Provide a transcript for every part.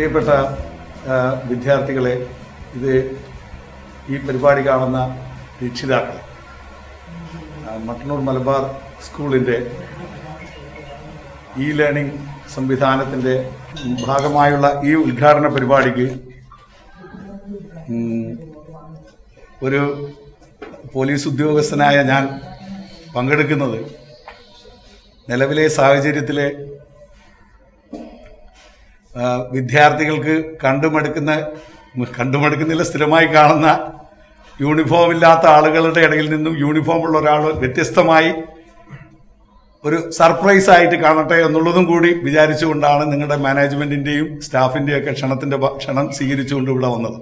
പ്രിയപ്പെട്ട വിദ്യാർത്ഥികളെ, ഇത് ഈ പരിപാടി കാണുന്ന രക്ഷിതാക്കളെ, മട്ടന്നൂർ മലബാർ സ്കൂളിൻ്റെ ഇ ലേണിംഗ് സംവിധാനത്തിൻ്റെ ഭാഗമായുള്ള ഈ ഉദ്ഘാടന പരിപാടിക്ക് ഒരു പോലീസ് ഉദ്യോഗസ്ഥനായ ഞാൻ പങ്കെടുക്കുന്നത് നിലവിലെ സാഹചര്യത്തിലെ വിദ്യാർത്ഥികൾക്ക് കണ്ടുമടുക്കുന്നില്ല സ്ഥിരമായി കാണുന്ന യൂണിഫോം ഇല്ലാത്ത ആളുകളുടെ ഇടയിൽ നിന്നും യൂണിഫോമുള്ള ഒരാൾ വ്യത്യസ്തമായി ഒരു സർപ്രൈസ് ആയിട്ട് കാണട്ടെ എന്നുള്ളതും കൂടി വിചാരിച്ചുകൊണ്ടാണ് നിങ്ങളുടെ മാനേജ്മെന്റിന്റെയും സ്റ്റാഫിന്റെയും ഒക്കെ ക്ഷണം സ്വീകരിച്ചുകൊണ്ട് ഇവിടെ വന്നത്.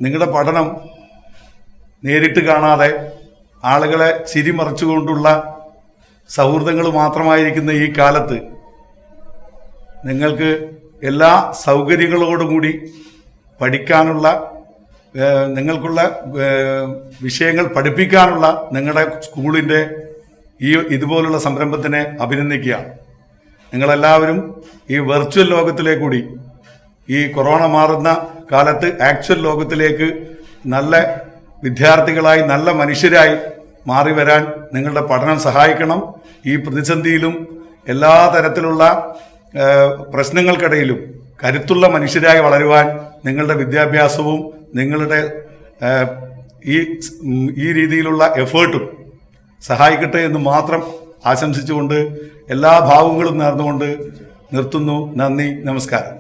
നിങ്ങളുടെ പഠനം നേരിട്ട് കാണാതെ ആളുകളെ ചിരിമറിച്ചുകൊണ്ടുള്ള സൗഹൃദങ്ങൾ മാത്രമായിരിക്കുന്ന ഈ കാലത്ത് നിങ്ങൾക്ക് എല്ലാ സൗകര്യങ്ങളോടുകൂടി പഠിക്കാനുള്ള, നിങ്ങൾക്കുള്ള വിഷയങ്ങൾ പഠിപ്പിക്കാനുള്ള നിങ്ങളുടെ സ്കൂളിൻ്റെ ഇതുപോലുള്ള സംരംഭത്തിനെ അഭിനന്ദിക്കുകയാണ്. നിങ്ങളെല്ലാവരും ഈ വെർച്വൽ ലോകത്തിലേക്ക് കൂടി, ഈ കൊറോണ മാറുന്ന കാലത്ത് ആക്ച്വൽ ലോകത്തിലേക്ക് നല്ല വിദ്യാർത്ഥികളായി, നല്ല മനുഷ്യരായി മാറി വരാൻ നിങ്ങളുടെ പഠനം സഹായിക്കണം. ഈ പ്രതിസന്ധിയിലും എല്ലാ തരത്തിലുള്ള പ്രശ്നങ്ങൾക്കിടയിലും കരുത്തുള്ള മനുഷ്യരായി വളരുവാൻ നിങ്ങളുടെ വിദ്യാഭ്യാസവും നിങ്ങളുടെ ഈ രീതിയിലുള്ള എഫേർട്ടും സഹായിക്കട്ടെ എന്ന് മാത്രം ആശംസിച്ചുകൊണ്ട് എല്ലാ ഭാവങ്ങളും നേർന്നുകൊണ്ട് നിർത്തുന്നു. നന്ദി, നമസ്കാരം.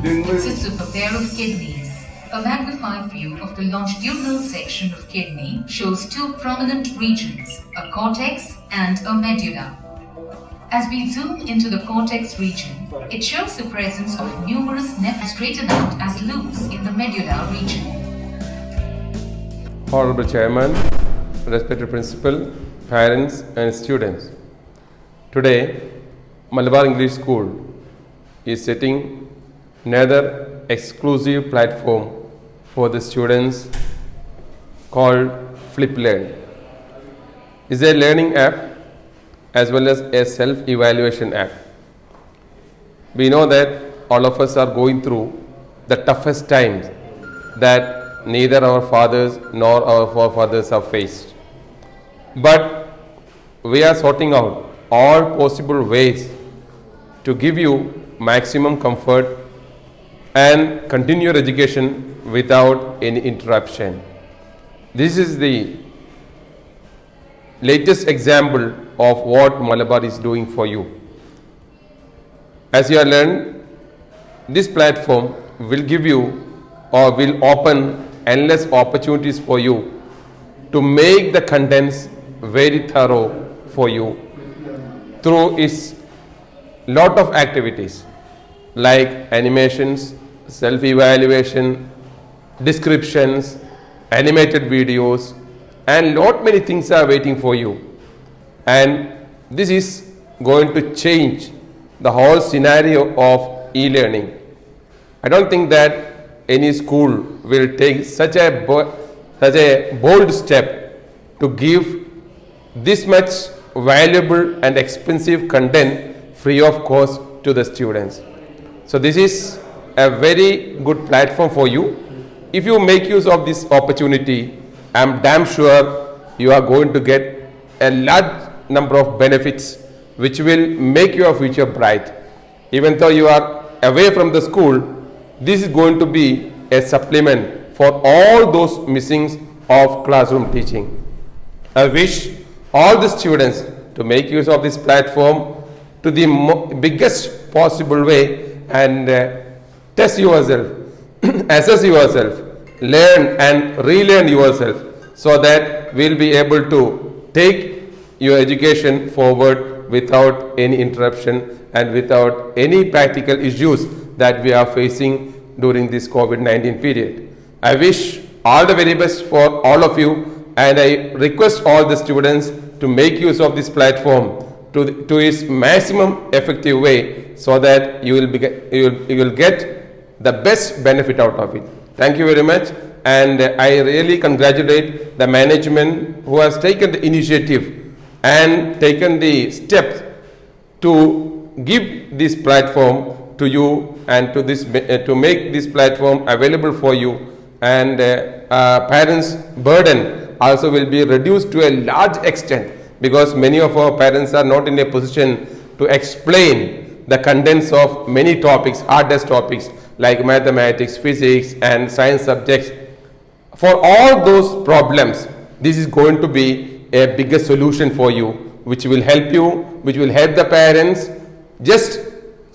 This is a pair of kidneys. A magnified view of the longitudinal section of kidney shows two prominent regions, a cortex and a medulla. As we zoom into the cortex region, it shows the presence of numerous nerves straightened out as loops in the medulla region. Honorable Chairman, respected Principal, parents and students. Today, Malabar English School is setting another exclusive platform for the students called FlipLearn. It's a learning app as well as a self-evaluation app. We know that all of us are going through the toughest times that neither our fathers nor our forefathers have faced. But we are sorting out all possible ways to give you maximum comfort and continue your education without any interruption. This is the latest example of what Malabar is doing for you. As you have learned, this platform will give you or will open endless opportunities for you to make the contents very thorough for you through its lot of activities like animations, self-evaluation, descriptions, animated videos, and lot many things are waiting for you. And this is going to change the whole scenario of e-learning. I don't think that any school will take such a bold step to give this much valuable and expensive content free of cost to the students. So this is a very good platform for you. If you make use of this opportunity, I am damn sure you are going to get a large number of benefits which will make your future bright. Even though you are away from the school, this is going to be a supplement for all those missings of classroom teaching. I wish all the students to make use of this platform to the biggest possible way and test yourself, assess yourself, learn and relearn yourself, so that we'll be able to take your education forward without any interruption and without any practical issues that we are facing during this COVID-19 period. I wish all the very best for all of you, and I request all the students to make use of this platform to its maximum effective way, so that you will get the best benefit out of it. Thank you very much, and I really congratulate the management who has taken the initiative and taken the steps to give this platform to you and to this to make this platform available for you, and parents' burden also will be reduced to a large extent, because many of our parents are not in a position to explain the contents of many topics, hardest topics like mathematics, physics and science subjects. For all those problems, this is going to be a bigger solution for you, which will help you, which will help the parents. Just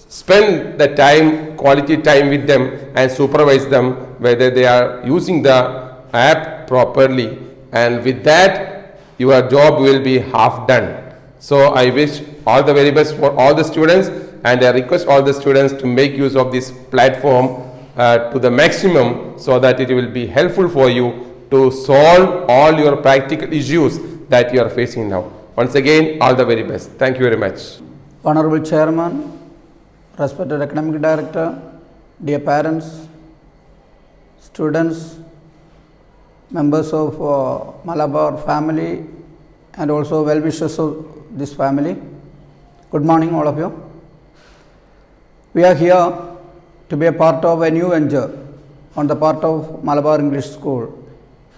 spend the time, quality time with them and supervise them whether they are using the app properly, and with that your job will be half done. So I wish all the very best for all the students, and I request all the students to make use of this platform to the maximum, so that it will be helpful for you to solve all your practical issues that you are facing now. Once again, all the very best. Thank you very much. Honorable Chairman, respected Academic Director, dear parents, students, members of Malabar family and also well-wishers of this family, good morning all of you. We are here to be a part of a new venture on the part of Malabar English School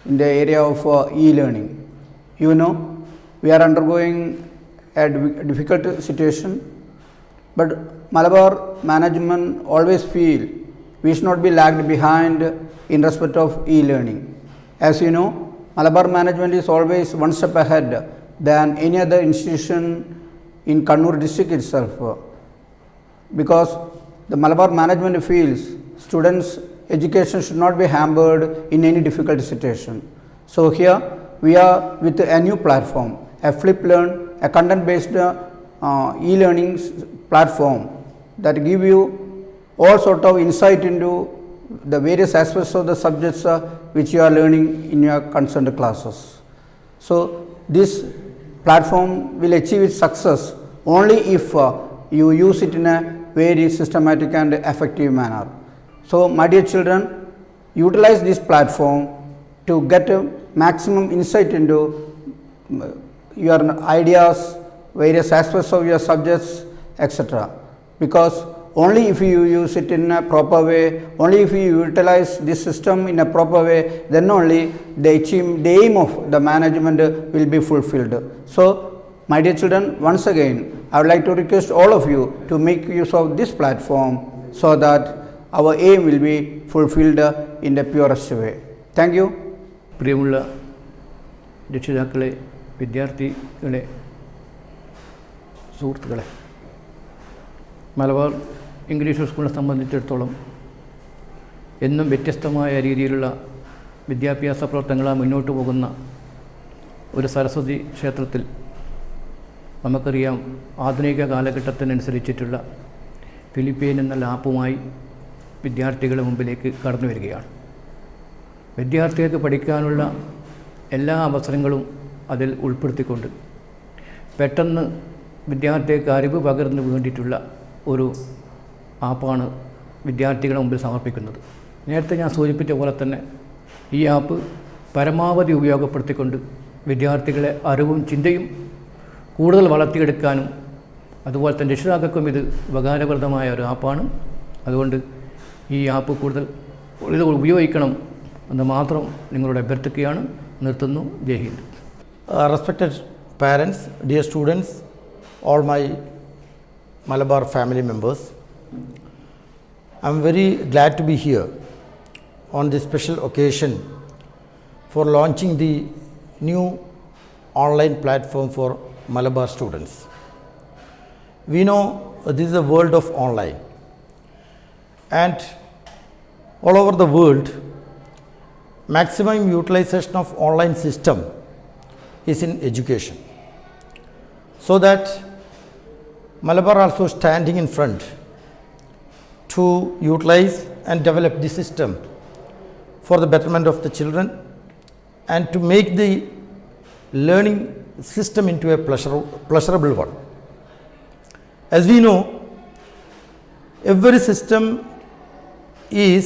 in the area of e-learning. You know, we are undergoing a difficult situation, but Malabar management always feel we should not be lagged behind in respect of e-learning. As you know, Malabar management is always one step ahead than any other institution in Kannur district itself, because the Malabar management feels students' education should not be hampered in any difficult situation. So here we are with a new platform, a FlipLearn, a content-based e-learning platform that give you all sort of insight into the various aspects of the subjects which you are learning in your concerned classes. So this platform will achieve its success only if you use it in a very systematic and effective manner. So my dear children, utilize this platform to get a maximum insight into your ideas, various aspects of your subjects, etc. Because only if you use it in a proper way, only if you utilize this system in a proper way, then only the aim of the management will be fulfilled. So my dear children, once again I would like to request all of you to make use of this platform so that our aim will be fulfilled in the purest way. Thank you. പ്രിയമുള്ള രക്ഷിതാക്കളെ, വിദ്യാർത്ഥികളെ, സുഹൃത്തുക്കളെ, Malabar English സ്കൂളിനെ സംബന്ധിച്ചിടത്തോളം എന്നും വ്യത്യസ്തമായ രീതിയിലുള്ള വിദ്യാഭ്യാസ പ്രവർത്തനങ്ങളാണ് മുന്നോട്ട് പോകുന്ന ഒരു സരസ്വതി ക്ഷേത്രത്തിൽ നമുക്കറിയാം, ആധുനിക കാലഘട്ടത്തിനനുസരിച്ചിട്ടുള്ള ഫിലിപ്പൈൻ എന്ന ലാപ്പുമായി വിദ്യാർത്ഥികളുടെ മുമ്പിലേക്ക് കടന്നു വരികയാണ്. വിദ്യാർത്ഥികൾക്ക് പഠിക്കാനുള്ള എല്ലാ അവസരങ്ങളും അതിൽ ഉൾപ്പെടുത്തിക്കൊണ്ട് പെട്ടെന്ന് വിദ്യാർത്ഥികൾക്ക് അറിവ് പകർന്നു വേണ്ടിയിട്ടുള്ള ഒരു ആപ്പാണ് വിദ്യാർത്ഥികളുടെ മുമ്പിൽ സമർപ്പിക്കുന്നത്. നേരത്തെ ഞാൻ സൂചിപ്പിച്ച പോലെ തന്നെ ഈ ആപ്പ് പരമാവധി ഉപയോഗപ്പെടുത്തിക്കൊണ്ട് വിദ്യാർത്ഥികളെ അറിവും ചിന്തയും കൂടുതൽ വളർത്തിയെടുക്കാനും അതുപോലെ തന്നെ രക്ഷിതാക്കൾക്കും ഇത് ഉപകാരപ്രദമായ ഒരു ആപ്പാണ്. അതുകൊണ്ട് ഈ ആപ്പ് കൂടുതൽ ഉപയോഗിക്കണം എന്ന് മാത്രം നിങ്ങളോട് അഭ്യർത്ഥിക്കുകയാണ്. നിർത്തുന്നു. ജയ് Hind. Respected parents, dear students, all my Malabar family members, I am very glad to be here on this special occasion for launching the new online platform for Malabar students. We know this is a world of online, and all over the world maximum utilization of online system is in education, so that Malabar also standing in front to utilize and develop the system for the betterment of the children and to make the learning system into a pleasurable one. As we know, every system is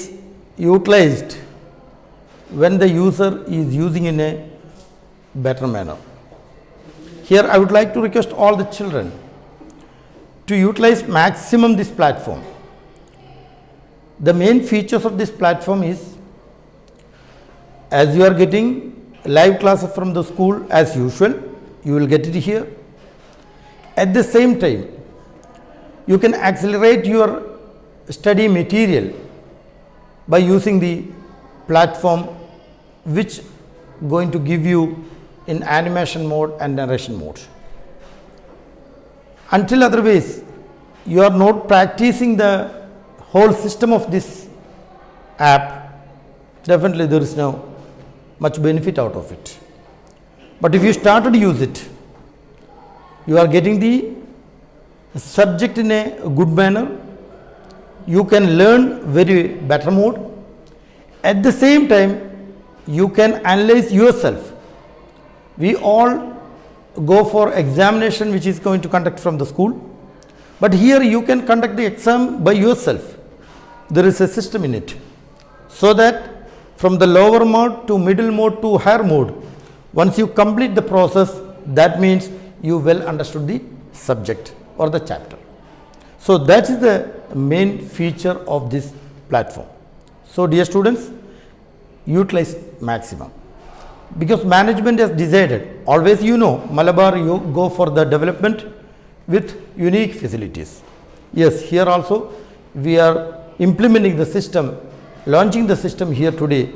utilized when the user is using in a better manner. here I would like to request all the children to utilize maximum this platform. The main features of this platform is, as you are getting live classes from the school as usual, you will get it here. At the same time, you can accelerate your study material by using the platform which going to give you in animation mode and narration mode. Until otherwise you are not practicing the whole system of this app, definitely there is no much benefit out of it. But if you started to use it, you are getting the subject in a good manner, you can learn very better mode. At the same time, you can analyze yourself. We all go for examination which is going to conduct from the school, but here you can conduct the exam by yourself. There is a system in it, so that from the lower mode to middle mode to higher mode, once you complete the process, that means you well understood the subject or the chapter. So that is the main feature of this platform. So dear students, utilize maximum, because management has decided, always you know, Malabar you go for the development with unique facilities. Yes, here also we are implementing the system, launching the system here today.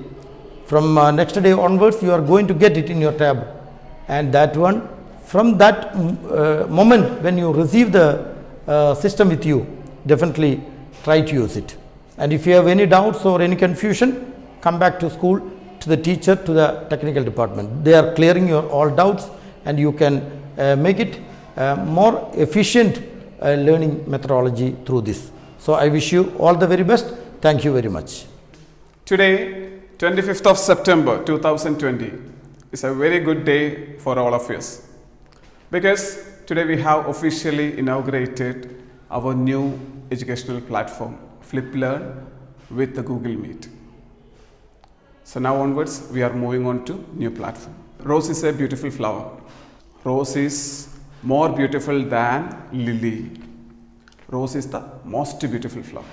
From next day onwards you are going to get it in your tab, and that one, from that moment when you receive the system with you, definitely try to use it. And if you have any doubts or any confusion, come back to school, to the teacher, to the technical department. They are clearing your all doubts, and you can make it more efficient learning methodology through this. So I wish you all the very best. Thank you very much. Today, 25th of September 2020 is a very good day for all of us, because today we have officially inaugurated our new educational platform, FlipLearn, with the Google Meet. So now onwards we are moving on to new platform. Rose is a beautiful flower. Rose is more beautiful than lily. Rose is the most beautiful flower.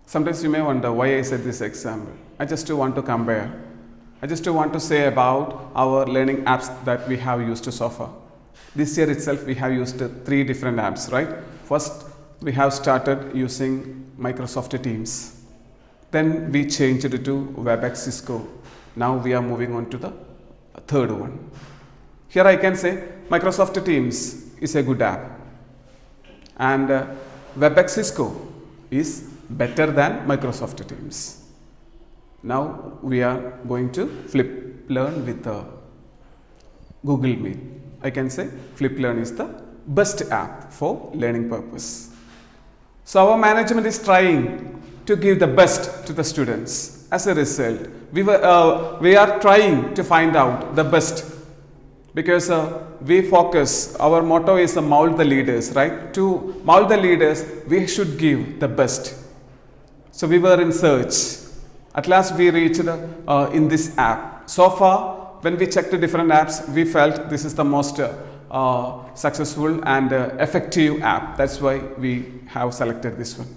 Sometimes you may wonder why I said this example. I just want to compare. I just want to say about our learning apps that we have used so far. This year itself we have used 3 different apps, right? First we have started using Microsoft Teams. Then we changed it to WebEx Cisco. Now we are moving on to the third one. Here I can say Microsoft Teams is a good app, and WebEx Cisco is better than Microsoft Teams. Now we are going to FlipLearn with Google Meet. I can say FlipLearn is the best app for learning purpose. So our management is trying to give the best to the students. As a result, we are trying to find out the best, because we focus, our motto is mold the leaders, right? To mold the leaders, we should give the best. So we were in search. At last we reached in this app. So far, when we checked the different apps, we felt this is the most successful and effective app. That's why we have selected this one.